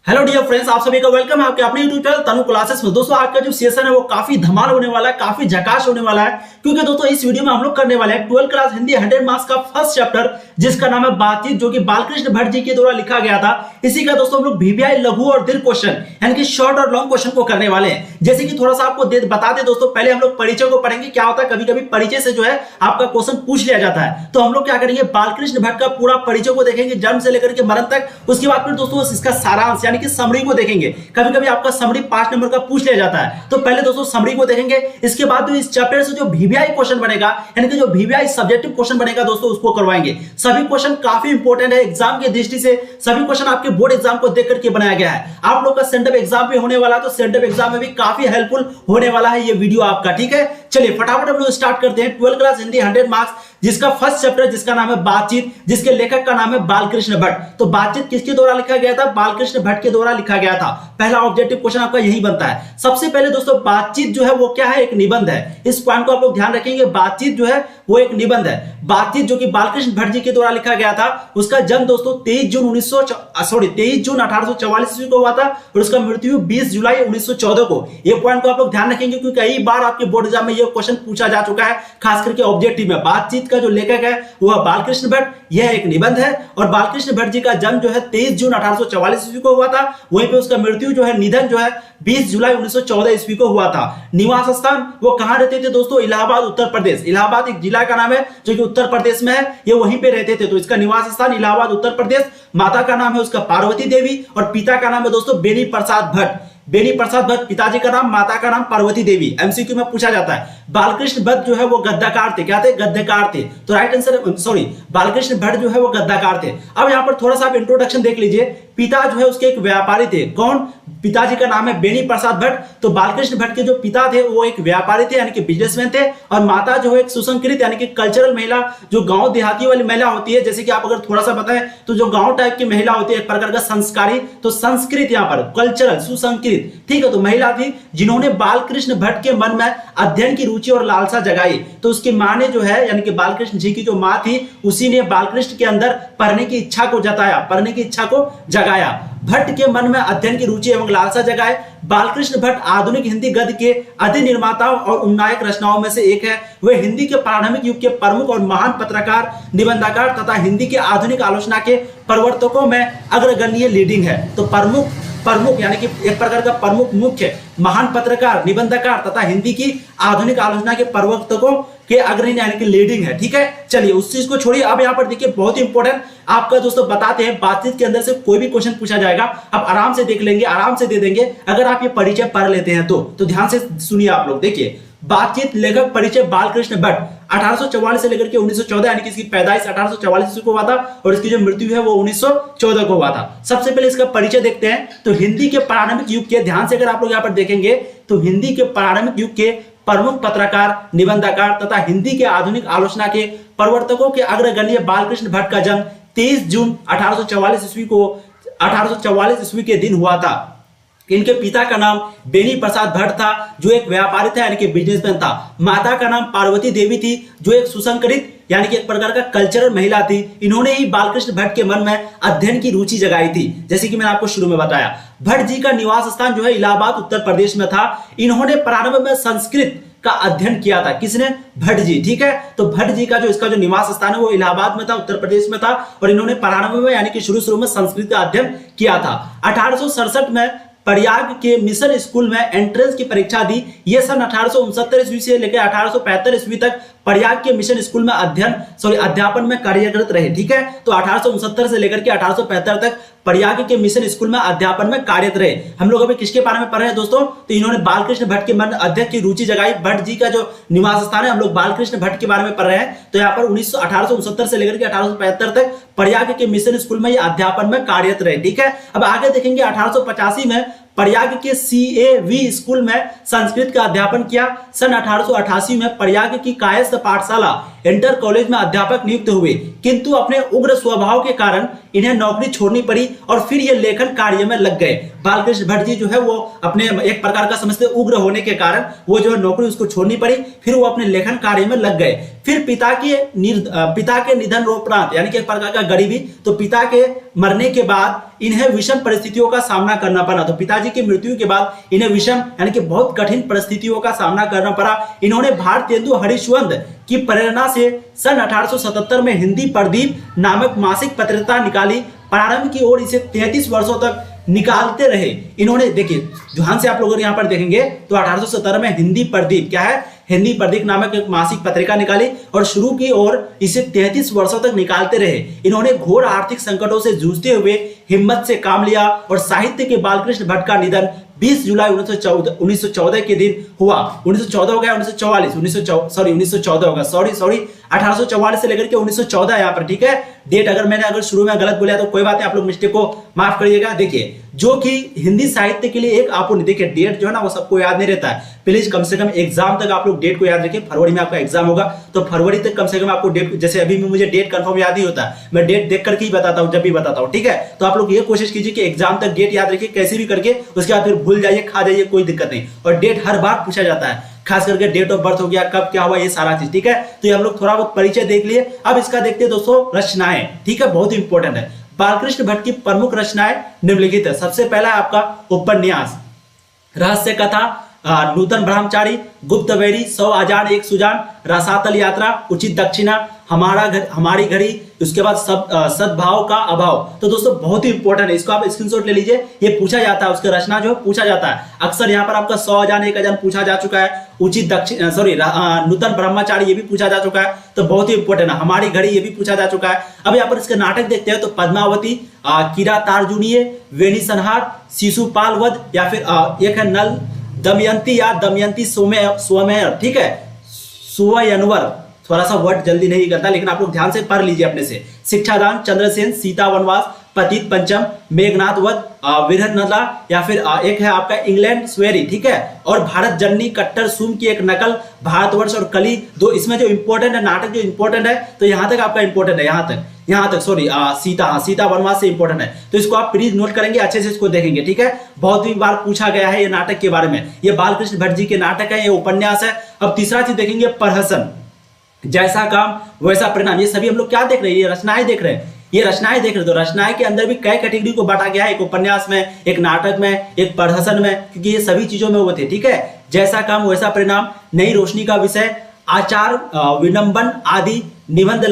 Hello dear friends, आप सभी का वेलकम है आपके अपने यूट्यूब चैनल तनु क्लासेस में। दोस्तों आज का जो सेशन है वो काफी धमाल होने वाला है, काफी झकास होने वाला है, क्योंकि दोस्तों इस वीडियो में हम लोग करने वाले हैं 12th क्लास हिंदी 100 मार्क्स का फर्स्ट चैप्टर जिसका नाम है बातचीत, जो कि बालकृष्ण भट्ट जी के द्वारा लिखा गया था। इसी का दोस्तों हम लोग वीवीआई लघु और दीर्घ क्वेश्चन यानी कि शॉर्ट और लॉन्ग क्वेश्चन को करने वाले हैं। जैसे कि थोड़ा सा आपको बता दें दोस्तों, पहले हम लोग परिचय को पढ़ेंगे। क्या होता है, कभी कभी परिचय से जो है आपका क्वेश्चन पूछ लिया जाता है, तो हम लोग क्या करेंगे, बालकृष्ण भट्ट का पूरा परिचय को देखेंगे जन्म से लेकर के मरण तक। उसके बाद फिर दोस्तों इसका सारांश यानी कि समरी को देखेंगे। कभी कभी आपका समरी 5 नंबर का पूछ लिया जाता है, तो पहले दोस्तों समरी को देखेंगे। इसके बाद इस चैप्टर से जो वीवीआई क्वेश्चन बनेगा यानी कि जो वीवीआई सब्जेक्टिव क्वेश्चन बनेगा दोस्तों, उसको करवाएंगे। सभी क्वेश्चन काफी इंपॉर्टेंट है एग्जाम की दृष्टि से। सभी क्वेश्चन आपके बोर्ड एग्जाम को देख करके बनाया गया है। आप लोग का सेंटअप एग्जाम भी होने वाला है, तो सेंटअप एग्जाम में भी काफी हेल्पफुल होने वाला है ये वीडियो आपका। ठीक है, चलिए फटाफट हम लोग स्टार्ट करते हैं। 12th क्लास हिंदी 100 मार्क्स जिसका फर्स्ट चैप्टर जिसका नाम है बातचीत, जिसके लेखक का नाम है बालकृष्ण भट्ट। तो बातचीत किसके द्वारा लिखा गया था, बालकृष्ण भट्ट के द्वारा लिखा गया था। पहला ऑब्जेक्टिव क्वेश्चन आपका यही बनता है। सबसे पहले दोस्तों बातचीत जो है वो क्या है, एक निबंध है। इस पॉइंट को आप लोग ध्यान रखेंगे, बातचीत जो है वो एक निबंध है। बातचीत जो कि बालकृष्ण भट्ट जी के द्वारा लिखा गया था, उसका जन्म दोस्तों 23 जून 1844 ईस्वी को हुआ था और उसका मृत्यु 20 जुलाई 1914 को। ये पॉइंट को आप लोग ध्यान रखेंगे क्योंकि कई बार आपके बोर्ड एग्जाम में ये क्वेश्चन पूछा जा चुका है, खास करके ऑब्जेक्टिव में। बातचीत का जो लेखक है वो बालकृष्ण भट्ट, यह एक निबंध है। और बालकृष्ण भट्ट जी का जन्म जो है 23 जून 1844 ईस्वी को हुआ था। वहीं पे उसका मृत्यु जो है, निधन जो है 20 जुलाई 1914 ईस्वी को हुआ था। निवास स्थान वो कहां रहते थे दोस्तों, इलाहाबाद उत्तर प्रदेश। इलाहाबाद एक जिला का नाम है जो कि उत्तर प्रदेश में है, ये वहीं पे रहते थे। तो इसका निवास स्थान इलाहाबाद उत्तर प्रदेश। माता का नाम है उसका पार्वती देवी और पिता का नाम है दोस्तों बेनी प्रसाद भट्ट। बेनी प्रसाद भट्ट पिताजी का नाम, माता का नाम पार्वती देवी। एमसीक्यू में पूछा जाता है। बालकृष्ण भट्ट जो है वो गद्यकार थे। क्या थे, गद्यकार थे। तो right answer, sorry, Balkrishna Bhatt जो है वो गद्यकार थे। अब यहां पर थोड़ा सा आप इंट्रोडक्शन देख लीजिए। पिता जो है उसके एक व्यापारी थे। कौन, पिताजी का नाम है बेनी प्रसाद भट्ट। तो बालकृष्ण भट्ट के जो पिता थे वो एक व्यापारी थे यानी कि बिजनेसमैन थे, और माता जो है एक सुसंस्कृत यानी कि कल्चरल महिला, जो गांव देहाती वाली महिला होती है। जैसे कि आप अगर थोड़ा सा बताएं तो जो गांव टाइप की महिला होती है, एक प्रकार का संस्कारी, तो संस्कृत यहाँ पर कल्चरल सुसंस्कृत, ठीक है। तो महिला थी जिन्होंने बालकृष्ण भट्ट के मन में अध्ययन की रुचि और लालसा जगाई। तो उसकी मां ने जो है यानी कि बालकृष्ण जी की जो मां थी, उसी ने बालकृष्ण के अंदर पढ़ने की इच्छा को जताया, पढ़ने की इच्छा को जगाया। भट्ट के मन में अध्ययन की रुचि एवं लालसा जगाए। बालकृष्ण भट्ट आधुनिक हिंदी गद्य के अधि निर्माताओं और उन्नायक रचनाओं में से एक है। वे हिंदी के प्रारंभिक युग के प्रमुख और महान पत्रकार, निबंधकार तथा हिंदी के आधुनिक आलोचना के प्रवर्तकों में अग्रगण्य लीडिंग है। तो प्रमुख यानी कि एक प्रकार का प्रमुख, मुख्य, महान पत्रकार, निबंधकार तथा हिंदी की आधुनिक आलोचना के प्रवर्तकों के अग्रणी यानी कि लीडिंग है। ठीक है, चलिए उस चीज को छोड़िए। अब यहाँ पर देखिए बहुत इंपॉर्टेंट आपका दोस्तों बताते हैं, बातचीत के अंदर से कोई भी क्वेश्चन पूछा जाएगा, आप आराम से देख लेंगे, आराम से दे देंगे अगर आप ये परिचय पढ़ लेते हैं तो ध्यान से सुनिए आप लोग। देखिए बातचीत, लेखक परिचय बालकृष्ण भट्ट 1844 से लेकर के 1914 यानी कि इसकी पैदाइश 1844 ईस्वी को हुआ था और इसकी जो मृत्यु है वो 1914 को हुआ था। सबसे पहले इसका परिचय देखते हैं। तो हिंदी के प्रारंभिक युग के, ध्यान से अगर आप लोग यहाँ पर देखेंगे तो हिंदी के प्रारंभिक युग के प्रमुख पत्रकार, निबंधकार तथा हिंदी के आधुनिक आलोचना के प्रवर्तकों के अग्रगण्य बालकृष्ण भट्ट का जन्म 23 जून 1844 ईस्वी के दिन हुआ था। इनके पिता का नाम बेनी प्रसाद भट्ट था जो एक व्यापारी था यानी कि बिजनेसमैन था। माता का नाम पार्वती देवी थी जो एक सुसंस्कृत यानी कि एक प्रकार का कल्चरल महिला थी। इन्होंने ही बालकृष्ण भट्ट के मन में अध्ययन की रुचि जगाई थी, जैसे कि मैंने आपको शुरू में बताया। भट्ट जी का निवास स्थान जो है इलाहाबाद उत्तर प्रदेश में था। इन्होंने प्रारंभ में संस्कृत का अध्ययन किया था। किसने, भट्ट जी। ठीक है, तो भट्ट जी का जो इसका जो निवास स्थान है वो इलाहाबाद में था, उत्तर प्रदेश में था, और इन्होंने प्रारंभ में यानी कि शुरू में संस्कृत का अध्ययन किया था। 1867 में प्रयाग के मिशन स्कूल में एंट्रेंस की परीक्षा दी। यह सन 1869 ईस्वी से लेकर 1875 ईस्वी तक प्रयाग के मिशन स्कूल में अध्यापन में कार्यरत रहे। ठीक है, तो 1869 से लेकर के 1875 तक प्रयाग के मिशन स्कूल में अध्यापन में कार्यरत रहे। हम लोग अभी किसके बारे में पढ़ रहे हैं दोस्तों, तो इन्होंने बालकृष्ण भट्ट के मन अध्ययन की रुचि जगाई। भट्ट जी का जो निवास स्थान है, हम लोग बालकृष्ण भट्ट के बारे में पढ़ रहे हैं। तो यहाँ पर 1869 से लेकर के 1875 तक प्रयाग के मिशन स्कूल में ये अध्यापन में कार्यरत रहे। ठीक है, अब आगे देखेंगे 1885 में प्रयाग के CAV स्कूल में संस्कृत का अध्यापन किया। सन 1888 में प्रयाग की कायस्थ पाठशाला इंटर कॉलेज में अध्यापक नियुक्त हुए, किंतु अपने उग्र स्वभाव के कारण इन्हें नौकरी छोड़नी पड़ी और फिर ये लेखन कार्य में लग गए। बालकृष्ण भट्ट जी जो है वो अपने एक प्रकार का समझते उग्र होने के कारण वो जो है नौकरी उसको छोड़नी पड़ी, फिर वो अपने लेखन कार्य में लग गए। फिर पिता के निधन उपरांत यानी कि एक प्रकार का गरीबी, तो पिता के मरने के बाद इन्हें विषम परिस्थितियों का सामना करना पड़ा। तो पिताजी की मृत्यु के बाद इन्हें विषम यानी कि बहुत कठिन परिस्थितियों का सामना करना पड़ा। इन्होंने भारतेंदु हरिश्चंद्र की प्रेरणा से सन 1877 में हिंदी प्रदीप नामक मासिक पत्रिका निकाली। प्रारंभ की ओर इसे 33 वर्षों तक निकालते रहे। इन्होंने देखिए ध्यान से आप लोग यहाँ पर देखेंगे तो 1870 में हिंदी प्रदीप क्या है, हिंदी प्रदीप नामक एक मासिक पत्रिका निकाली और शुरू की और इसे 33 वर्षों तक निकालते रहे। इन्होंने घोर आर्थिक संकटों से जूझते हुए हिम्मत से काम लिया और साहित्य के बालकृष्ण भट्ट का निधन 20 जुलाई 1914 के दिन हुआ। 1914 हो गया 1914 होगा, सॉरी 1844 से लेकर के 1914 यहाँ पर, ठीक है। डेट अगर शुरू में गलत बोला तो कोई बात नहीं, आप लोग मिस्टेक को माफ करिएगा। देखिए जो कि हिंदी साहित्य के लिए एक आपको देखिए डेट जो है ना वो सबको याद नहीं रहता है, प्लीज कम से कम एग्जाम तक आप लोग डेट को याद रखिए। फरवरी में आपका एग्जाम होगा तो फरवरी तक कम से कम आपको डेट, जैसे अभी मुझे डेट कंफर्म याद नहीं होता, मैं डेट देख करके ही बताता हूँ जब भी बताता हूँ, ठीक है। तो आप लोग ये कोशिश कीजिए कि एग्जाम तक डेट याद रखिए कैसे भी करके, उसके बाद फिर भूल जाइए खा जाइए कोई दिक्कत नहीं। और डेट हर बार पूछा जाता है, खास करके डेट ऑफ बर्थ हो गया, कब क्या हुआ, ये सारा चीज, ठीक है। तो ये हम लोग थोड़ा बहुत परिचय देख लिए। अब इसका देखते हैं दोस्तों रचनाएं, ठीक है, बहुत इंपॉर्टेंट है। बालकृष्ण भट्ट की प्रमुख रचनाएं निम्नलिखित है। सबसे पहला है आपका उपन्यास, रहस्य कथा, नूतन ब्रह्मचारी, गुप्त बैरी, 100 आजान एक सुजान, रसातल यात्रा, उचित दक्षिणा, हमारी घड़ी, उसके बाद सद्भाव का अभाव। तो दोस्तों बहुत ही इंपॉर्टेंट है, इसको आप स्क्रीनशॉट ले लीजिए, ये पूछा जाता है, उसका रचना जो पूछा जाता है अक्सर। यहाँ पर आपका 100 आजान एक अजान पूछा जा चुका है, उचित दक्षिण नूतन ब्रह्मचारी ये भी पूछा जा चुका है, तो बहुत ही इंपॉर्टेंट है। हमारी घड़ी ये भी पूछा जा चुका है। अब यहाँ पर इसके नाटक देखते हैं तो पद्मावती, किरातार्जुनीय, वेणी संहार, शिशुपाल वध, या फिर एक है नल दमयंती या दमयंती स्वयंवर, ठीक है, स्वयंवर। थोड़ा सा वर्ड जल्दी नहीं करता लेकिन आप लोग ध्यान से पढ़ लीजिए अपने से। शिक्षादान, चंद्रसेन, सीता वनवास, पतित पंचम, मेघनाथ वध, विरहनला, या फिर एक है आपका इंग्लैंड स्वेरी, ठीक है, और भारत जननी, कट्टर सूम की एक नकल, भारतवर्ष और कली। दो इसमें जो इंपॉर्टेंट है नाटक जो इंपॉर्टेंट है तो यहाँ तक आपका इंपॉर्टेंट है, यहाँ तक सॉरी सीता वनवास से इंपॉर्टेंट है, तो इसको आप प्लीज नोट करेंगे, अच्छे से इसको देखेंगे, ठीक है। बहुत ही बार पूछा गया है ये नाटक के बारे में, ये बालकृष्ण भट्ट जी के नाटक है, ये उपन्यास है। अब तीसरा चीज देखेंगे प्रहसन, जैसा काम वैसा परिणाम। ये सभी हम लोग क्या देख रहे हैं, ये रचनाएं देख रहे हैं, ये रचनाएं देख रहे हो। तो रचनाएं के अंदर भी कई कैटेगरी को बांटा गया है, एक उपन्यास में, एक नाटक में, एक प्रहसन में, क्योंकि ये सभी चीजों में वो थे, ठीक है। जैसा काम वैसा परिणाम, नई रोशनी का विषय, आचार विनम्बन आदि, निबंध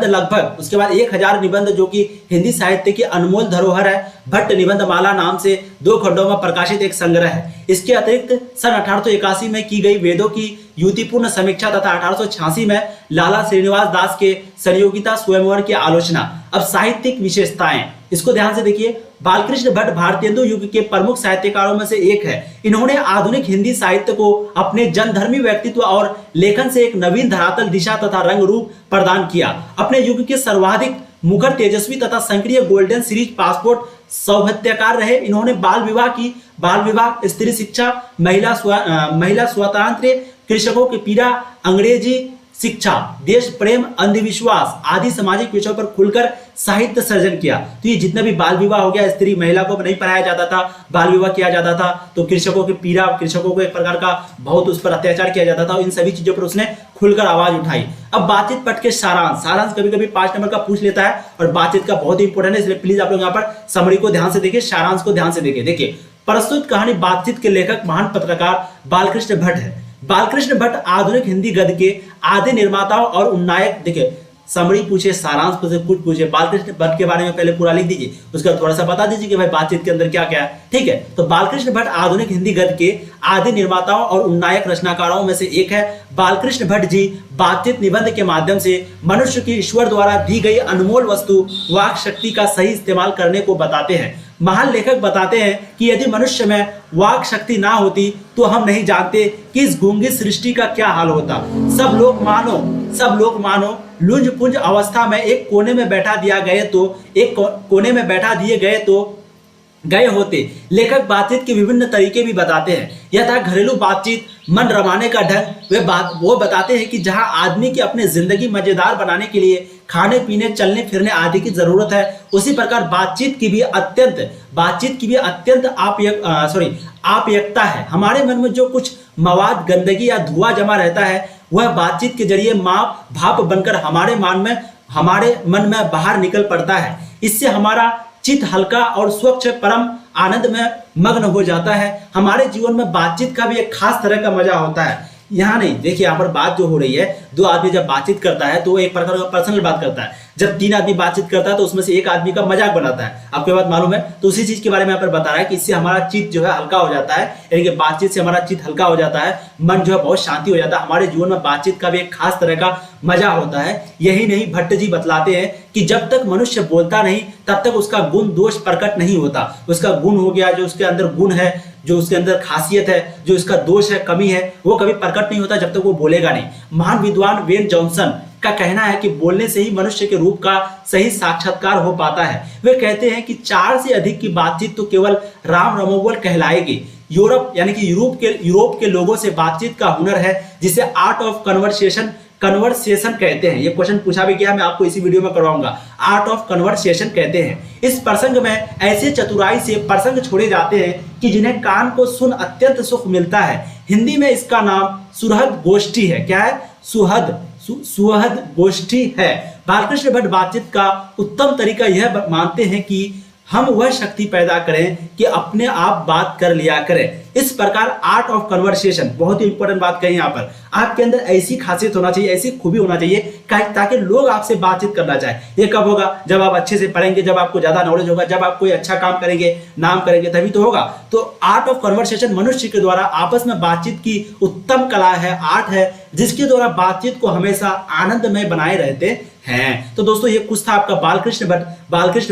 लगभग, उसके बाद 1000 निबंध जो कि हिंदी साहित्य की अनमोल धरोहर है। भट्ट निबंध माला नाम से 2 खंडों में प्रकाशित एक संग्रह है। इसके अतिरिक्त सन 1881 में की गई वेदों की युतिपूर्ण समीक्षा तथा 1886 में लाला श्रीनिवास दास के संयोगिता स्वयंवर की आलोचना। अब साहित्यिक विशेषताएं, इसको ध्यान से देखिए। बालकृष्ण भट्ट भारतेंदु युग के प्रमुख साहित्यकारों में से एक है। इन्होंने आधुनिक हिंदी साहित्य को अपने जनधर्मी व्यक्तित्व और लेखन से एक नवीन धरातल दिशा तथा रंग रूप प्रदान किया। अपने युग के सर्वाधिक मुखर, तेजस्वी तथा सक्रिय गोल्डन सीरीज पासपोर्ट सौभाग्यकार रहे। इन्होंने बाल विवाह, स्त्री शिक्षा, महिला स्वातंत्र्य, कृषकों की पीड़ा, अंग्रेजी शिक्षा, देश प्रेम, अंधविश्वास आदि सामाजिक विषयों पर खुलकर साहित्य सर्जन किया। तो ये जितना भी बाल विवाह हो गया, स्त्री महिला को नहीं पढ़ाया जाता था, बाल विवाह किया जाता था, तो कृषकों की पीड़ा, कृषकों को एक प्रकार का बहुत उस पर अत्याचार किया जाता था, इन सभी चीजों पर उसने खुलकर आवाज उठाई। अब बातचीत पट के सारांश कभी कभी 5 नंबर का पूछ लेता है और बातचीत का बहुत ही इंपॉर्टेंट है, इसलिए प्लीज आप लोग यहाँ पर समरी को ध्यान से देखिए, सारांश को ध्यान से देखिए। देखिए प्रस्तुत कहानी बातचीत के लेखक महान पत्रकार बालकृष्ण भट्ट है। बालकृष्ण भट्ट आधुनिक हिंदी गद्य के आदि निर्माताओं और उन्नायक। देखिए समरी पूछे, सारांश पूछे, कुछ पूछे, बालकृष्ण भट्ट के बारे में पहले पूरा लिख दीजिए, उसका थोड़ा सा बता दीजिए कि भाई बातचीत के अंदर क्या क्या है, ठीक है। तो बालकृष्ण भट्ट आधुनिक हिंदी गद्य के आदि निर्माताओं और उन्नायक रचनाकारों में से एक है। बालकृष्ण भट्ट जी बातचीत निबंध के माध्यम से मनुष्य की ईश्वर द्वारा दी गई अनमोल वस्तु वाक शक्ति का सही इस्तेमाल करने को बताते हैं। महान लेखक बताते हैं कि यदि मनुष्य में वाक शक्ति ना होती तो हम नहीं जानते कि इस गूंगी सृष्टि का क्या हाल होता। सब लोग मानो लुंज पुंज अवस्था में एक कोने में बैठा दिए गए होते। लेखक बातचीत के विभिन्न तरीके भी बताते हैं, यथा घरेलू बातचीत, मन रमाने का ढंग वो बताते हैं कि जहां आदमी की अपने जिंदगी मजेदार बनाने के लिए खाने पीने चलने फिरने आदि की जरूरत है, उसी प्रकार बातचीत की भी अत्यंत आपयकता है। हमारे मन में जो कुछ मवाद, गंदगी या धुआं जमा रहता है, वह बातचीत के जरिए भाप बनकर हमारे मन में बाहर निकल पड़ता है। इससे हमारा चित्त हल्का और स्वच्छ परम आनंद में मग्न हो जाता है। हमारे जीवन में बातचीत का भी एक खास तरह का मजा होता है। यहाँ नहीं, देखिए यहाँ पर बात जो हो रही है, दो आदमी जब बातचीत करता है तो वो एक प्रकार का पर्सनल बात करता है। जब तीन आदमी बातचीत करता है तो उसमें से एक आदमी का मजाक बनाता है। आपको बात मालूम है? तो उसी चीज के बारे में यहाँ पर बता रहा है कि इससे हमारा चित्त जो है हल्का हो जाता है, यानी कि बातचीत से हमारा चित्त हल्का हो जाता है, मन जो है बहुत शांति हो जाता है। हमारे जीवन में बातचीत का भी एक खास तरह का मजा होता है। यही नहीं, भट्ट जी बतलाते हैं कि जब तक मनुष्य बोलता नहीं तब तक उसका गुण दोष प्रकट नहीं होता। उसका गुण हो गया, जो उसके अंदर गुण है, जो उसके अंदर खासियत है, जो इसका दोष है, कमी है, वो कभी प्रकट नहीं होता जब तक वो बोलेगा नहीं। महान विद्वान वेन जॉनसन का कहना है कि बोलने से ही मनुष्य के रूप का सही साक्षात्कार हो पाता है। वे कहते हैं कि 4 से अधिक की बातचीत तो केवल राम रमोवल कहलाएगी। यूरोप यानी कि यूरोप के लोगों से बातचीत का हुनर है, जिसे आर्ट ऑफ कन्वर्सेशन कहते हैं। ये क्वेश्चन पूछा भी गया, मैं आपको इसी वीडियो में करवाऊंगा। आर्ट ऑफ कन्वर्सेशन कहते हैं। इस प्रसंग में ऐसे चतुराई से प्रसंग छोड़े जाते हैं कि जिन्हें कान को सुन अत्यंत सुख मिलता है। हिंदी में इसका नाम सुहृद गोष्ठी है। क्या है? सुहृद गोष्ठी है। बालकृष्ण भट्ट बातचीत का उत्तम तरीका यह मानते हैं कि हम वह शक्ति पैदा करें कि अपने आप बात कर लिया करें। इस प्रकार आर्ट ऑफ कन्वर्सेशन, बहुत ही इंपॉर्टेंट बात कही यहाँ पर, आपके अंदर ऐसी खासियत होना चाहिए, ऐसी खूबी होना चाहिए ताकि लोग आपसे बातचीत करना चाहे। ये कब होगा? जब आप अच्छे से पढ़ेंगे, जब आपको ज्यादा नॉलेज होगा, जब आप कोई अच्छा काम करेंगे, नाम करेंगे, तभी तो होगा। तो आर्ट ऑफ कन्वर्सेशन मनुष्य के द्वारा आपस में बातचीत की उत्तम कला है, आर्ट है, जिसके द्वारा बातचीत को हमेशा आनंदमय बनाए रहते हैं। तो दोस्तों ये कुछ था आपका बालकृष्ण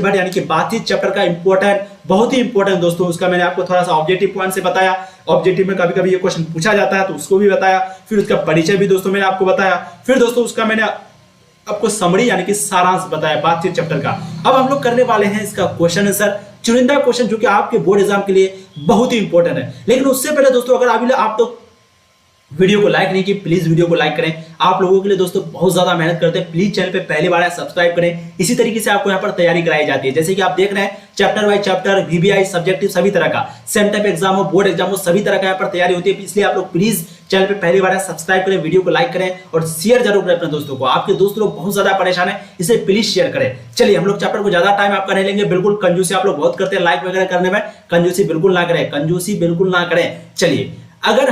भट्ट यानी कि बातचीत चैप्टर का इंपॉर्टेंट, बहुत ही इंपॉर्टेंट दोस्तों। उसका मैंने आपको थोड़ा सा ऑब्जेक्टिव पॉइंट से बताया। ऑब्जेक्टिव में कभी कभी ये क्वेश्चन पूछा जाता है तो उसको भी बताया, फिर उसका परिचय भी दोस्तों मैंने आपको बताया, फिर दोस्तों उसका मैंने आपको समरी यानी कि सारांश बताया बातचीत चैप्टर का। अब हम लोग करने वाले हैं इसका क्वेश्चन आंसर, चुनिंदा क्वेश्चन, जो कि आपके बोर्ड एग्जाम के लिए बहुत ही इंपॉर्टेंट है। लेकिन उससे पहले दोस्तों, अगर अभी आप तो वीडियो को लाइक नहीं की, प्लीज वीडियो को लाइक करें। आप लोगों के लिए दोस्तों बहुत ज्यादा मेहनत करते हैं, प्लीज चैनल पे पहली बार है सब्सक्राइब करें। इसी तरीके से आपको यहाँ पर तैयारी कराई जाती है, जैसे कि आप देख रहे हैं chapter by chapter, VBI subjective सभी तरह का, सेम टाइप एग्जाम हो, बोर्ड एग्जाम हो, सभी तरह का यहाँ पर तैयारी होती है। इसलिए आप लोग प्लीज चैनल पे पहली बार है सब्सक्राइब करें, वीडियो को लाइक करें और शेयर जरूर करें अपने दोस्तों को। आपके दोस्त लोग बहुत ज्यादा परेशान है, इसे प्लीज शेयर करें। चलिए हम लोग चैप्टर को ज्यादा टाइम आपका नहीं लेंगे। बिल्कुल कंजूसी आप लोग बहुत करते हैं लाइक वगैरह करने में, कंजूसी बिल्कुल ना करें। चलिए, अगर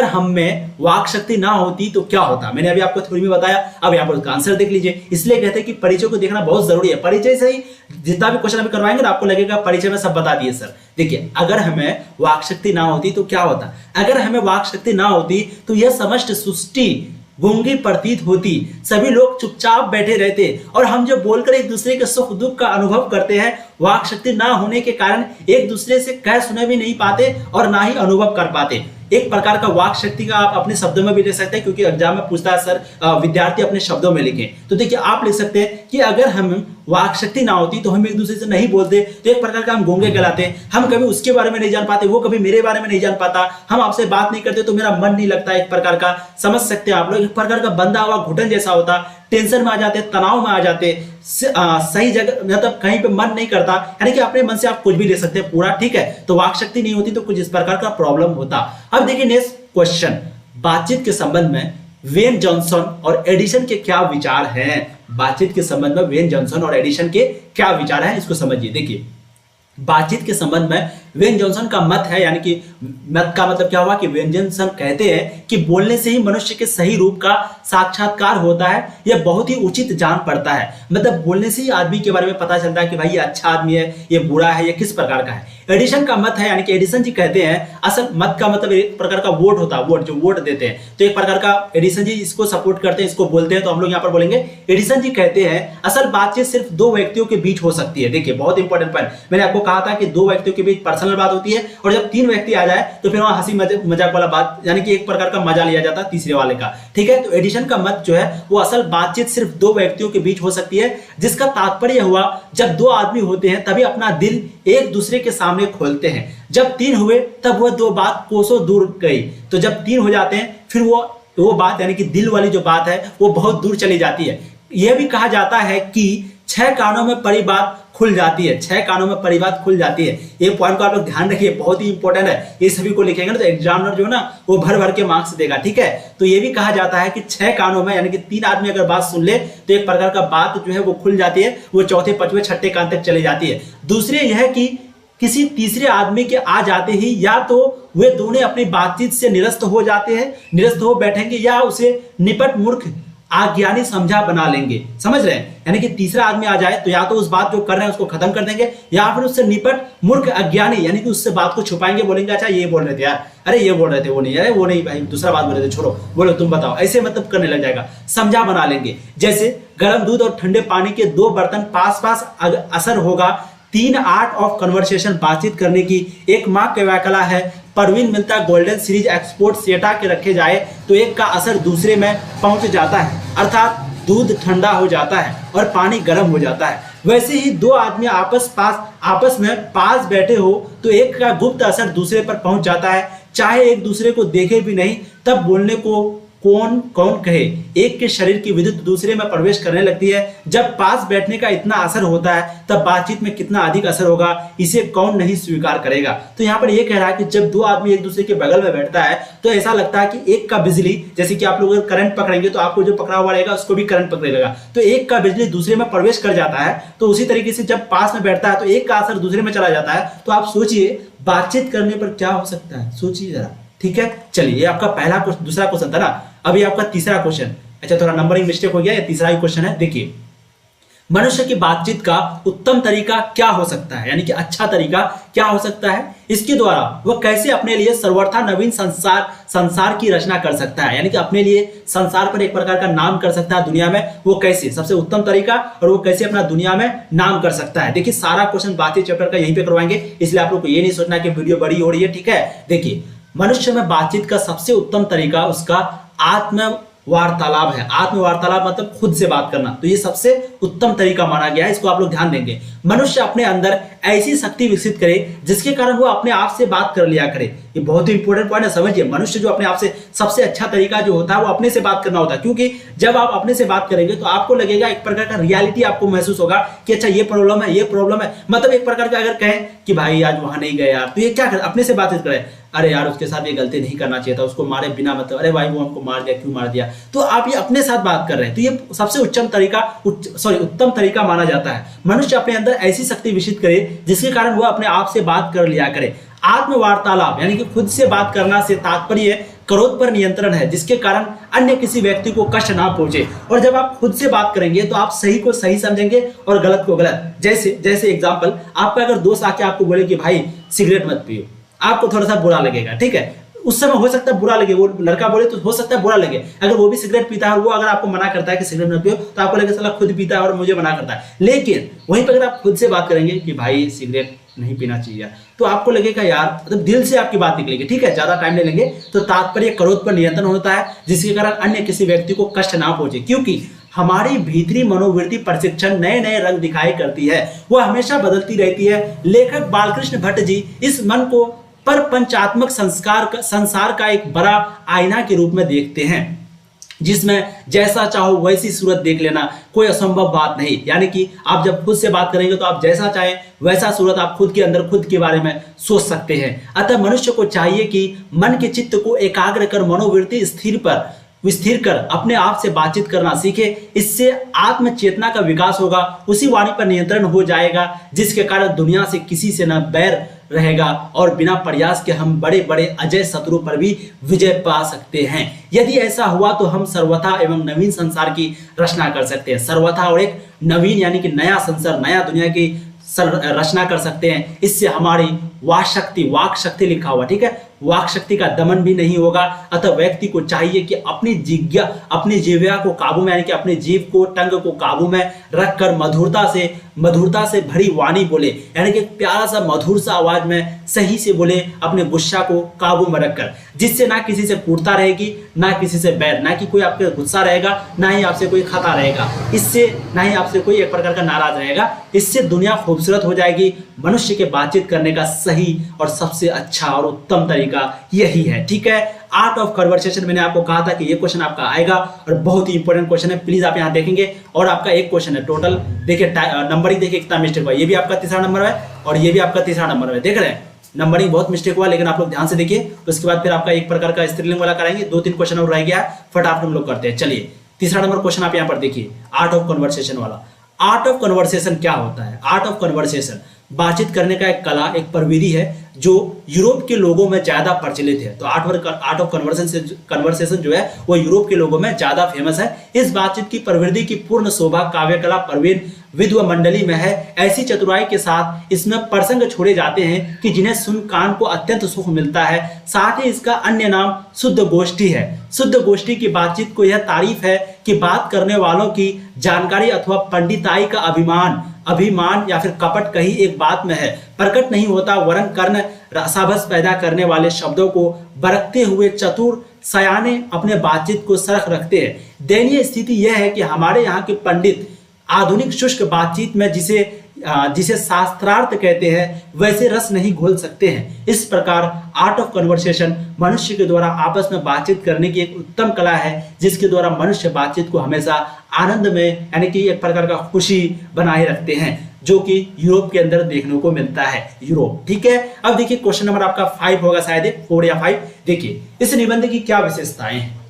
हम में वाक शक्ति ना होती तो क्या होता? मैंने अभी आपको थ्योरी में बताया, अब यहाँ पर उसका आंसर देख लीजिए। इसलिए कहते हैं कि परिचय को देखना बहुत जरूरी है। परिचय से ही जितना भी क्वेश्चन अभी करवाएंगे ना, आपको लगेगा परिचय में सब बता दिए सर। देखिए, अगर हमें वाक शक्ति ना होती तो क्या होता? अगर हमें वाक शक्ति ना होती तो यह समस्त सृष्टि गूंगी प्रतीत होती, सभी लोग चुपचाप बैठे रहते और हम जो बोलकर एक दूसरे के सुख दुख का अनुभव करते हैं, वाक शक्ति ना होने के कारण एक दूसरे से कह सुने भी नहीं पाते और ना ही अनुभव कर पाते। एक प्रकार का वाक शक्ति का आप अपने शब्दों में भी लिख सकते हैं, क्योंकि एग्जाम में पूछता है सर विद्यार्थी अपने शब्दों में लिखें। तो देखिए, आप लिख सकते हैं कि अगर हम वाक शक्ति ना होती तो हम एक दूसरे से नहीं बोलते, तो एक प्रकार का हम गूंगे कहलाते। हम कभी उसके बारे में नहीं जान पाते, वो कभी मेरे बारे में नहीं जान पाता, हम आपसे बात नहीं करते तो मेरा मन नहीं लगता। एक प्रकार का समझ सकते हैं आप लोग, एक प्रकार का बंधा हुआ घुटन जैसा होता, टेंशन में आ जाते, तनाव में आ जाते, सही जगह मतलब कहीं पे मन नहीं करता, यानी कि अपने मन से आप कुछ भी ले सकते हैं पूरा, ठीक है। तो वाक शक्ति नहीं होती तो कुछ इस प्रकार का प्रॉब्लम होता। अब देखिए नेक्स्ट क्वेश्चन, बातचीत के संबंध में वेन जॉनसन और एडिसन के क्या विचार हैं? बातचीत के संबंध में वेन जॉनसन और एडिसन के क्या विचार हैं, इसको समझिए। देखिए, बातचीत के संबंध में वेन जॉनसन का मत है, यानी कि मत का मतलब क्या हुआ कि वेन जॉनसन कहते हैं कि बोलने से ही मनुष्य के सही रूप का साक्षात्कार होता है। यह बहुत ही उचित जान पड़ता है, मतलब बोलने से ही आदमी के बारे में पता चलता है कि भाई ये अच्छा आदमी है, ये बुरा है, ये किस प्रकार का है। एडिसन का मत है, यानी कि एडिसन जी कहते हैं, असल मत का मतलब एक प्रकार का वोट होता है, वोट जो वोट देते हैं, तो एक प्रकार का एडिसन जी इसको सपोर्ट करते हैं, इसको बोलते हैं, तो हम लोग यहाँ पर बोलेंगे एडिसन जी कहते हैं असल बातचीत सिर्फ दो व्यक्तियों के बीच हो सकती है। देखिए बहुत इंपॉर्टेंट पॉइंट, मैंने आपको कहा था कि दो व्यक्तियों के बीच पर्सनल बात होती है, और जब 3 व्यक्ति आ जाए तो फिर वहां हंसी मजाक वाला बात, यानी कि एक प्रकार का मजा लिया जाता है तीसरे वाले का। ठीक है, तो एडिशन का मत जो है वो असल बातचीत सिर्फ 2 व्यक्तियों के बीच हो सकती है, जिसका तात्पर्य हुआ जब 2 आदमी होते हैं तभी अपना दिल एक दूसरे के सामने खोलते हैं। जब 3 हुए तब वह 2 बात कोसों दूर गई। तो जब 3 हो जाते हैं फिर वो बात, यानी कि दिल वाली जो बात है वो बहुत दूर चली जाती है। यह भी कहा जाता है कि 6 कानों में पड़ी बात खुल जाती है। 6 कानों में पड़ी बात खुल जाती है। ये पॉइंट को आप लोग ध्यान रखिए, बहुत ही इंपॉर्टेंट है। ये सभी को लिखेंगे ना तो एग्जामिनर जो है ना वो भर भर के मार्क्स देगा। ठीक है, तो ये भी कहा जाता है कि 6 कानों में, यानी कि 3 आदमी अगर बात सुन ले तो एक प्रकार का बात जो है वो खुल जाती है, वो चौथे, पांचवें, छठे कान तक चली जाती है। दूसरे यह कि किसी तीसरे आदमी के आ जाते ही या तो वे दोनों अपनी बातचीत से निरस्त हो जाते हैं, निरस्त हो बैठेंगे, या उसे निपट मूर्ख आज्ञानी समझा बना लेंगे। समझ रहे हैं, यानी कि तीसरा आदमी आ जाए तो या तो उस बात जो कर रहे हैं उसको खत्म कर देंगे, या फिर उससे निपट मूर्ख अज्ञानी, यानी कि उससे बात को छुपाएंगे, बोलेंगे अच्छा ये बोल रहे थे यार, अरे ये बोल रहे थे, वो नहीं, अरे वो नहीं भाई, दूसरा बात बोल रहे थे, छोड़ो, बोलो तुम बताओ, ऐसे मतलब करने लग जाएगा, समझा बना लेंगे। जैसे गर्म दूध और ठंडे पानी के 2 बर्तन पास पास असर होगा। 3 आर्ट ऑफ कन्वर्सेशन, बातचीत करने की। एक माँ के व्याकला है, परवीन मिलता गोल्डन सीरीज एक्सपोर्ट सेटा के रखे जाए तो एक का असर दूसरे में पहुंच जाता है, अर्थात दूध ठंडा हो जाता है और पानी गर्म हो जाता है। वैसे ही 2 आदमी आपस में पास बैठे हो तो एक का गुप्त असर दूसरे पर पहुंच जाता है, चाहे एक दूसरे को देखे भी नहीं, तब बोलने को कौन कहे। एक के शरीर की विद्युत दूसरे में प्रवेश करने लगती है। जब पास बैठने का इतना असर होता है तब बातचीत में कितना अधिक असर होगा, इसे कौन नहीं स्वीकार करेगा। तो यहाँ पर ये कह रहा है कि जब 2 आदमी एक दूसरे के बगल में बैठता है तो ऐसा लगता है कि एक का बिजली, जैसे कि आप लोग अगर करंट पकड़ेंगे तो आपको जो पकड़ा हुआ रहेगा उसको भी करंट पकड़ेगा, तो एक का बिजली दूसरे में प्रवेश कर जाता है। तो उसी तरीके से जब पास में बैठता है तो एक का असर दूसरे में चला जाता है। तो आप सोचिए बातचीत करने पर क्या हो सकता है, सोचिए जरा। ठीक है, चलिए, ये आपका पहला क्वेश्चन, दूसरा क्वेश्चन था ना, अभी आपका तीसरा क्वेश्चन। अच्छा, थोड़ा नंबरिंग मिस्टेक हो गया, ये तीसरा ही क्वेश्चन है। देखिए, मनुष्य की बातचीत का उत्तम तरीका क्या हो सकता है, यानी कि अच्छा तरीका क्या हो सकता है, इसके द्वारा वह कैसे अपने लिए सर्वथा नवीन संसार की रचना कर सकता है, यानी कि अपने लिए संसार पर एक प्रकार का नाम कर सकता है दुनिया में, वो कैसे, सबसे उत्तम तरीका, और वो कैसे अपना दुनिया में नाम कर सकता है। देखिए, सारा क्वेश्चन बातचीत चैप्टर का यहीं पे करवाएंगे, इसलिए आप लोग को ये नहीं सोचना कि वीडियो बड़ी हो रही है। ठीक है, देखिए, मनुष्य में बातचीत का सबसे उत्तम तरीका उसका आत्म वार्तालाप है। आत्म वार्तालाप मतलब खुद से बात करना, तो ये सबसे उत्तम तरीका माना गया है, इसको आप लोग ध्यान देंगे। मनुष्य अपने अंदर ऐसी शक्ति विकसित करे जिसके कारण वो अपने आप से बात कर लिया करे। ये बहुत ही इंपॉर्टेंट पॉइंट है, समझिए। मनुष्य जो अपने आप से, सबसे अच्छा तरीका जो होता है वो अपने से बात करना होता है, क्योंकि जब आप अपने से बात करेंगे तो आपको लगेगा, एक प्रकार का रियलिटी आपको महसूस होगा कि अच्छा ये प्रॉब्लम है, ये प्रॉब्लम है। मतलब एक प्रकार का अगर कहें कि भाई आज वहां नहीं गए यार, तो ये क्या कर, अपने से बातचीत करें, अरे यार उसके साथ ये गलती नहीं करना चाहिए था, उसको मारे बिना मतलब, अरे भाई वो हमको मार दिया, क्यों मार दिया, तो आप ये अपने साथ बात कर रहे हैं। तो ये सबसे उत्तम तरीका माना जाता है। मनुष्य अपने अंदर ऐसी शक्ति विकसित करे जिसके कारण वह अपने आप से बात कर लिया करे। आत्म वार्तालाप यानी कि खुद से बात करना से तात्पर्य क्रोध पर नियंत्रण है, जिसके कारण अन्य किसी व्यक्ति को कष्ट ना पहुंचे। और जब आप खुद से बात करेंगे तो आप सही को सही समझेंगे और गलत को गलत। जैसे एग्जांपल, आपका अगर दोस्त आके आपको बोले कि भाई सिगरेट मत पियो, आपको थोड़ा सा बुरा लगेगा। ठीक है, उस समय हो सकता है बुरा लगे, वो लड़का बोले तो हो सकता है बुरा लगे। अगर वो भी सिगरेट पीता है और वो अगर आपको मना करता है कि सिगरेट मत पियो, तो आपको लगेगा साला खुद पीता है और मुझे मना करता है। लेकिन वहीं पर अगर आप खुद से बात करेंगे कि भाई सिगरेट नहीं पीना चाहिए, तो आपको लगेगा यार, मतलब दिल से आपकी बात निकलेगी। ठीक है, ज्यादा टाइम नहीं लेंगे। तो तात्पर्य क्रोध पर नियंत्रण होता है, जिसके कारण अन्य किसी व्यक्ति को कष्ट ना पहुंचे, क्योंकि हमारी भीतरी मनोवृत्ति प्रशिक्षण नए नए रंग दिखाई करती है, वह हमेशा बदलती रहती है। लेखक बालकृष्ण भट्ट जी इस मन को पर पंचात्मक संसार का एक बड़ा आईना के रूप में देखते हैं, जिसमें जैसा चाहो वैसी सूरत देख लेना कोई असंभव बात नहीं। यानी कि आप जब खुद से बात करेंगे तो आप जैसा चाहें वैसा सूरत आप खुद के अंदर खुद के बारे में सोच सकते हैं। अतः मनुष्य को चाहिए कि मन के चित्त को एकाग्र कर मनोवृत्ति स्थिर कर अपने आप से बातचीत करना सीखे। इससे आत्म चेतना का विकास होगा, उसी वाणी पर नियंत्रण हो जाएगा, जिसके कारण दुनिया से किसी से न बैर रहेगा और बिना प्रयास के हम बड़े बड़े अजय शत्रु पर भी विजय पा सकते हैं। यदि ऐसा हुआ तो हम सर्वथा एवं नवीन संसार की रचना कर सकते हैं। सर्वथा और एक नवीन यानी कि नया संसार, नया दुनिया की रचना कर सकते हैं। इससे हमारी वाक शक्ति लिखा हुआ, ठीक है, वाक शक्ति का दमन भी नहीं होगा। अतः व्यक्ति को चाहिए कि अपनी जिह्वा को काबू में, यानी कि अपने जीभ को, टंग को काबू में रखकर मधुरता से भरी वाणी बोले, यानी कि प्यारा सा मधुर सा आवाज में सही से बोले, अपने गुस्सा को काबू में रखकर, जिससे ना किसी से कूटता रहेगी, ना किसी से बैर, ना कि कोई आपके गुस्सा रहेगा, ना ही आपसे कोई खता रहेगा, इससे ना ही आपसे कोई एक प्रकार का नाराज रहेगा। इससे दुनिया खूबसूरत हो जाएगी। मनुष्य के बातचीत करने का सही और सबसे अच्छा और उत्तम तरीका यही है। ठीक है, आर्ट ऑफ कन्वर्सेशन, मैंने आपको कहा था कि ये क्वेश्चन आपका आएगा और बहुत ही इंपॉर्टेंट क्वेश्चन है। प्लीज आप यहाँ देखेंगे और आपका एक क्वेश्चन है टोटल। देखिए नंबरिंग देखिए कितना मिस्टेक हुआ, ये भी आपका तीसरा नंबर है और ये भी आपका तीसरा नंबर है। देख रहे हैं नंबरिंग बहुत मिस्टेक हुआ, लेकिन आप लोग ध्यान से देखिए। उसके बाद फिर आपका एक प्रकार का स्त्रीलिंग वाला कराएंगे। 2-3 क्वेश्चन और रह गया है, फटाफट हम लोग करते हैं। चलिए तीसरा नंबर क्वेश्चन आप यहाँ पर देखिए, आर्ट ऑफ कन्वर्सेशन वाला। आर्ट ऑफ कन्वर्सेशन क्या होता है? आर्ट ऑफ कन्वर्सेशन बातचीत करने का एक कला, एक प्रविधि है जो यूरोप के लोगों में ज्यादा प्रचलित है। तो आर्ट ऑफ कन्वर्सेशन जो है वो यूरोप के लोगों में ज्यादा फेमस है। इस बातचीत की प्रवृत्ति की पूर्ण शोभा काव्य कला प्रवीण विद्व मंडली में है। ऐसी चतुराई के साथ इसमें प्रसंग छोड़े जाते हैं कि जिन्हें सुन कान को अत्यंत सुख मिलता है। साथ ही इसका अन्य नाम शुद्ध गोष्ठी है। शुद्ध गोष्ठी की बातचीत को यह तारीफ है कि बात करने वालों की जानकारी अथवा पंडिताई का अभिमान या फिर कपट कहीं एक बात में है प्रकट नहीं होता, वरन कर्ण रसाभस पैदा करने वाले शब्दों को बरतते हुए चतुर सयाने अपने बातचीत को सरख रखते हैं। दयनीय स्थिति यह है कि हमारे यहाँ के पंडित आधुनिक शुष्क बातचीत में जिसे शास्त्रार्थ कहते हैं वैसे रस नहीं घोल सकते हैं। इस प्रकार आर्ट ऑफ कन्वर्सेशन मनुष्य के द्वारा आपस में बातचीत करने की एक उत्तम कला है, जिसके द्वारा मनुष्य बातचीत को हमेशा आनंद में, यानी कि एक प्रकार का खुशी बनाए रखते हैं, जो कि यूरोप के अंदर देखने को मिलता है। यूरोप, ठीक है। अब देखिए क्वेश्चन नंबर आपका 5 होगा, शायद 4 या 5। देखिए इस निबंध की क्या विशेषताएं हैं।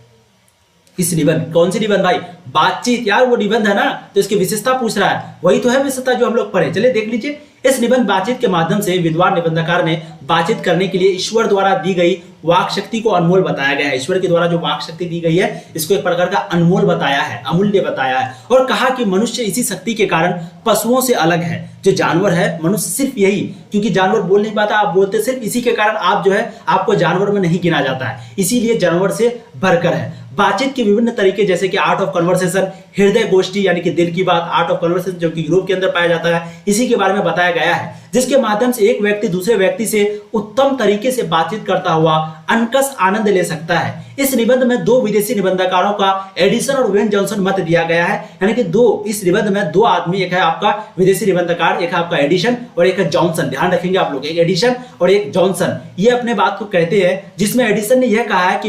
इस निबंध, कौन सी निबंध भाई? बातचीत, यार वो निबंध है ना, तो इसकी विशेषता पूछ रहा है, वही तो है विशेषता जो हम लोग पढ़े। चलिए देख लीजिए। इस निबंध बातचीत के माध्यम से विद्वान निबंधकार ने बातचीत करने के लिए ईश्वर द्वारा दी गई वाक शक्ति को अनमोल बताया गया है। ईश्वर के द्वारा जो वाक शक्ति दी गई है, इसको एक प्रकार का अनमोल बताया है, अमूल्य बताया है, और कहा कि मनुष्य इसी शक्ति के कारण पशुओं से अलग है। जो जानवर है, मनुष्य सिर्फ यही, क्योंकि जानवर बोल नहीं पाता, आप बोलते, सिर्फ इसी के कारण आप जो है आपको जानवर में नहीं गिना जाता है, इसीलिए जानवर से बढ़कर है। बातचीत के विभिन्न तरीके जैसे कि आर्ट ऑफ कन्वर्सेशन, हृदय गोष्ठी यानी कि दिल की बात, आर्ट ऑफ कन्वर्सेशन जो कि यूरोप के अंदर पाया जाता है, इसी के बारे में बताया गया है, जिसके माध्यम से एक व्यक्ति दूसरे व्यक्ति से उत्तम तरीके से बातचीत करता हुआ अनकस आनंद ले सकता है। इस निबंध में 2 विदेशी निबंधकारों का एडिसन और वेन जॉनसन मत दिया गया है, यानी कि इस निबंध में 2 आदमी, एक है आपका विदेशी निबंधकार, एक है आपका एडिसन और एक है जॉनसन। ध्यान रखेंगे आप लोग, एक एडिसन और एक जॉनसन, ये अपने बात को कहते हैं, जिसमें एडिसन ने यह कहा है कि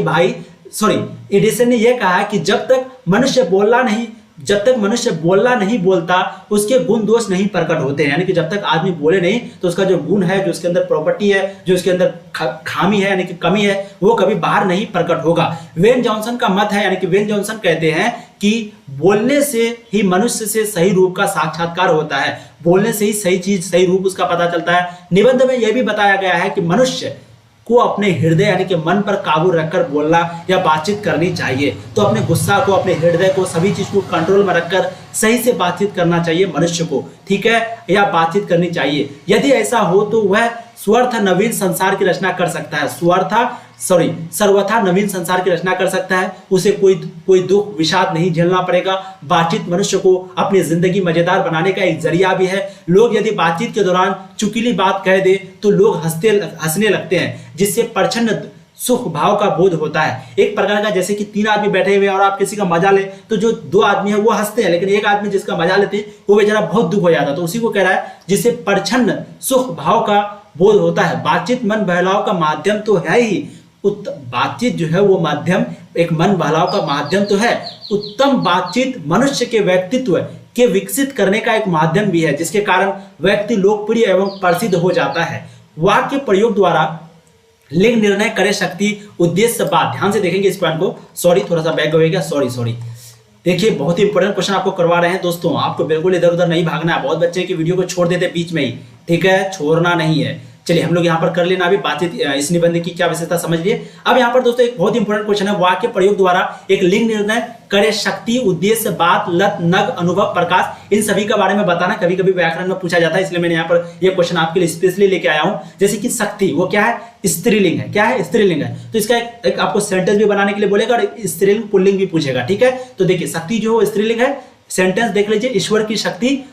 एडिसन ने यह कहा है कि जब तक मनुष्य बोलना नहीं बोलता, उसके गुण दोष नहीं प्रकट होते हैं। यानी कि जब तक आदमी बोले नहीं, तो उसका जो गुण है, जो उसके अंदर प्रॉपर्टी है, जो उसके अंदर खामी है, यानी कि कमी है, वो कभी बाहर नहीं प्रकट होगा। वेन जॉनसन का मत है, यानी कि वेन जॉनसन कहते हैं कि बोलने से ही मनुष्य से सही रूप का साक्षात्कार होता है, बोलने से ही सही चीज, सही रूप उसका पता चलता है। निबंध में यह भी बताया गया है कि मनुष्य को अपने हृदय यानी कि मन पर काबू रखकर बोलना या बातचीत करनी चाहिए। तो अपने गुस्सा को, अपने हृदय को, सभी चीज को कंट्रोल में रखकर सही से बातचीत करना चाहिए मनुष्य को, ठीक है, या बातचीत करनी चाहिए। यदि ऐसा हो तो वह सर्वथा नवीन संसार की रचना कर सकता है। सर्वथा नवीन संसार की रचना कर सकता है, उसे कोई दुख विषाद नहीं झेलना पड़ेगा। बातचीत मनुष्य को अपनी जिंदगी मजेदार बनाने का एक जरिया भी है। लोग यदि बातचीत के दौरान चुकीली बात कह दे तो लोग हंसने लगते हैं, जिससे प्रचंड सुख भाव का बोध होता है। एक प्रकार का, जैसे कि 3 आदमी बैठे हुए और आप किसी का मजा ले, तो जो 2 आदमी है वो हंसते हैं, लेकिन एक आदमी जिसका मजा लेते हैं वो बेचारा बहुत दुख हो जाता। तो उसी को कह रहा है, जिससे प्रचंड सुख भाव का बोध होता है। बातचीत मन बहलाव का माध्यम तो है ही, बातचीत जो है वो माध्यम, एक मन बहलाव का माध्यम तो है। उत्तम बातचीत मनुष्य के व्यक्तित्व के विकसित करने का एक माध्यम भी है, जिसके कारण व्यक्ति लोकप्रिय एवं प्रसिद्ध हो जाता है। वाक्य प्रयोग द्वारा लिंग निर्णय करे शक्ति उद्देश्य बात। ध्यान से देखेंगे इस पॉइंट को। थोड़ा सा बैक हो गया, सॉरी। देखिए बहुत ही इंपॉर्टेंट क्वेश्चन आपको करवा रहे हैं दोस्तों, आपको बिल्कुल इधर उधर नहीं भागना है। बहुत बच्चे की वीडियो को छोड़ देते बीच में ही, ठीक है, छोड़ना नहीं है। चलिए हम लोग यहाँ पर कर लेना अभी बातचीत इस निबंध की क्या विशेषता समझ लिए। अब यहाँ पर दोस्तों एक बहुत इंपॉर्टेंट क्वेश्चन है, वाक्य प्रयोग द्वारा एक लिंग निर्णय करे, शक्ति, उद्देश्य, बात, लत, नग, अनुभव, प्रकाश, इन सभी के बारे में बताना। कभी कभी व्याकरण में पूछा जाता है, इसलिए मैंने यहाँ पर ये क्वेश्चन आपके लिए स्पेशली लेके आया हूँ। जैसे कि शक्ति, वो क्या है? स्त्रीलिंग है। क्या है? स्त्रीलिंग है। तो इसका एक आपको सेंटेंस भी बनाने के लिए बोलेगा और स्त्रीलिंग पुल्लिंग भी पूछेगा, ठीक है। तो देखिए शक्ति जो है स्त्रीलिंग है। सेंटेंस देख लीजिए, ईश्वर की शक्ति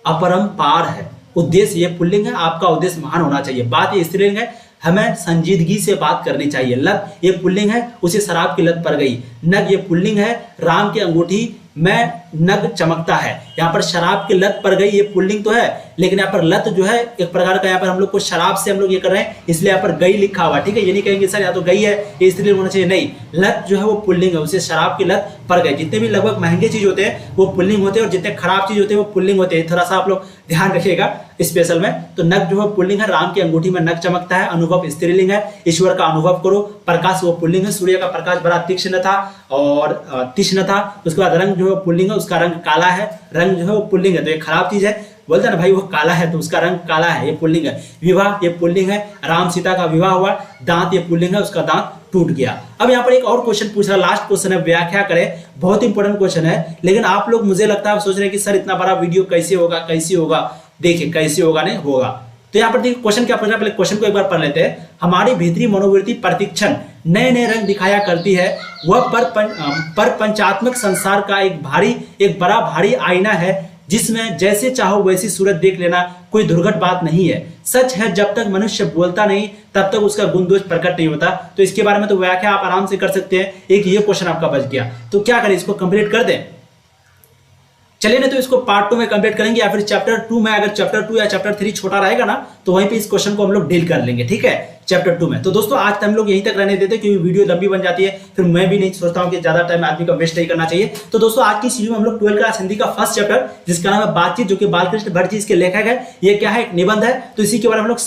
अपरंपार है। उद्देश्य ये पुल्लिंग है, आपका उद्देश्य महान होना चाहिए। बात ये स्त्रीलिंग है, हमें संजीदगी से बात करनी चाहिए। लत ये पुल्लिंग है, उसे शराब की लत पड़ गई। नग ये पुल्लिंग है, राम की अंगूठी में नग चमकता है। यहाँ पर शराब की लत पड़ गई, ये पुल्लिंग तो है, लेकिन यहाँ पर लत जो है एक प्रकार का, यहाँ पर हम लोग को शराब से हम लोग ये कर रहे हैं, इसलिए यहाँ पर गई लिखा हुआ, ठीक है। ये नहीं कहेंगे सर या तो गई है ये स्त्रीलिंग होना चाहिए, नहीं। लत जो है वो पुल्लिंग है, उसे शराब की लत पड़ गई। जितने भी लगभग महंगे चीज होते हैं वो पुल्लिंग होते हैं, और जितने खराब चीज होते हैं वो पुल्लिंग होते हैं। थोड़ा सा आप लोग ध्यान रखिएगा स्पेशल में। तो नग जो है पुल्लिंग है, राम की अंगूठी में नग चमकता है। अनुभव स्त्रीलिंग है, ईश्वर का अनुभव करो। प्रकाश वो पुल्लिंग है, सूर्य का प्रकाश बड़ा तीक्ष्ण था और तीक्ष्ण था। उसके बाद रंग जो है पुल्लिंग है, उसका रंग काला है। रंग जो है वो पुल्लिंग है, तो ये खराब चीज है। बोलते ना भाई वो काला है तो उसका रंग काला है, ये पुल्लिंग है। विवाह ये पुल्लिंग है, राम सीता का विवाह हुआ। दांत ये पुल्लिंग है, उसका दांत टूट गया। अब यहाँ पर एक और क्वेश्चन पूछ रहा, लास्ट क्वेश्चन है, व्याख्या करें। बहुत इंपॉर्टेंट क्वेश्चन है, लेकिन आप लोग मुझे लगता है सोच रहे हैं कि सर इतना बड़ा वीडियो कैसे होगा, कैसे होगा। देखिए कैसे होगा, नहीं होगा। तो यहाँ पर देखिए क्वेश्चन क्या पूछ रहा है, पहले क्वेश्चन को एक बार पढ़ लेते हैं। हमारी भीतरी मनोवृत्ति प्रतिक्षण नए नए रंग दिखाया करती है। वह पर पंचात्मक संसार का एक बड़ा भारी आईना है, जिसमें जैसे चाहो वैसी सूरत देख लेना कोई दुर्घट बात नहीं है। सच है जब तक मनुष्य बोलता नहीं तब तक उसका गुण दोष प्रकट नहीं होता। तो इसके बारे में तो व्याख्या आप आराम से कर सकते हैं। एक ये क्वेश्चन आपका बच गया, तो क्या करें, इसको कंप्लीट कर दें। चलिए ना, तो इसको पार्ट 2 में कंप्लीट करेंगे, या फिर चैप्टर 2 में, अगर चैप्टर 2 या चैप्टर 3 छोटा रहेगा ना तो वहीं पे इस क्वेश्चन को हम लोग डील कर लेंगे, ठीक है, चैप्टर 2 में। तो दोस्तों आज हम लोग यहीं तक रहने देते, क्योंकि वीडियो लंबी बन जाती है, फिर मैं भी नहीं सोचता हूं कि ज्यादा टाइम आदमी का वेस्ट नहीं करना चाहिए। तो दोस्तों आज की सीरीज में हम लोग 12th क्लास हिंदी का फर्स्ट चैप्टर, जिसका नाम है बातचीत, जो कि बालकृष्ण भट्ट जी इसके लेखक है। ये क्या है, एक निबंध है। तो इसी के बारे में हम लोग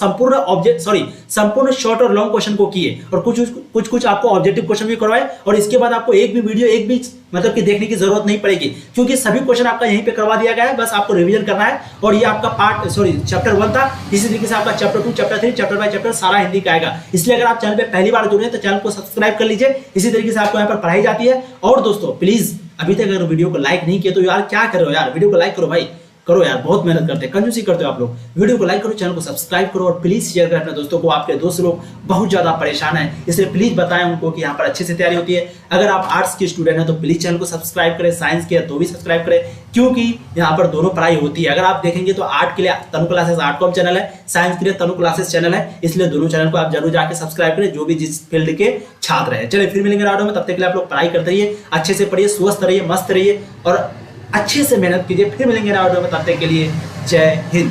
संपूर्ण शॉर्ट और लॉन्ग क्वेश्चन को किए, और कुछ आपको ऑब्जेक्टिव क्वेश्चन भी करवाए। और इसके बाद आपको एक भी वीडियो मतलब कि देखने की जरूरत नहीं पड़ेगी, क्योंकि सभी क्वेश्चन आपका यहीं पे करवा दिया गया है। बस आपको रिवीजन करना है। और ये आपका चैप्टर 1 था। इसी तरीके से आपका chapter 2, chapter 3, chapter by chapter सारा हिंदी का आएगा। इसलिए अगर आप चैनल पे पहली बार जुड़े हैं तो चैनल को सब्सक्राइब कर लीजिए। इसी तरीके से आपको यहाँ पर पढ़ाई जाती है। और दोस्तों प्लीज अभी तक अगर वीडियो को लाइक नहीं किया तो यार क्या कर रहे हो यार, वीडियो को लाइक करो भाई, करो यार, बहुत मेहनत करते हैं, कंजूसी करते हो आप लोग। वीडियो को लाइक करो, चैनल को सब्सक्राइब करो, और प्लीज शेयर करें अपने दोस्तों को। आपके दोस्त लोग बहुत ज्यादा परेशान हैं, इसलिए प्लीज बताएं उनको कि यहाँ पर अच्छे से तैयारी होती है। अगर आप आर्ट्स के स्टूडेंट हैं तो प्लीज चैनल को सब्सक्राइब करें, साइंस के तो भी सब्सक्राइब करें, क्योंकि यहाँ पर दोनों पढ़ाई होती है। अगर आप देखेंगे तो आर्ट के लिए तनु क्लासेस आर्टकॉम चैनल है, साइंस के लिए तनु क्लासेस चैनल है, इसलिए दोनों चैनल को आप जरूर जाकर सब्सक्राइब करें, जो भी जिस फील्ड के छात्र हैं। चलिए फिर मिलेंगे वीडियो में, तब तक के लिए आप लोग पढ़ाई करते रहिए, अच्छे से पढ़िए, स्वस्थ रहिए, मस्त रहिए और अच्छे से मेहनत कीजिए। फिर मिलेंगे वीडियो में, तब तक के लिए जय हिंद।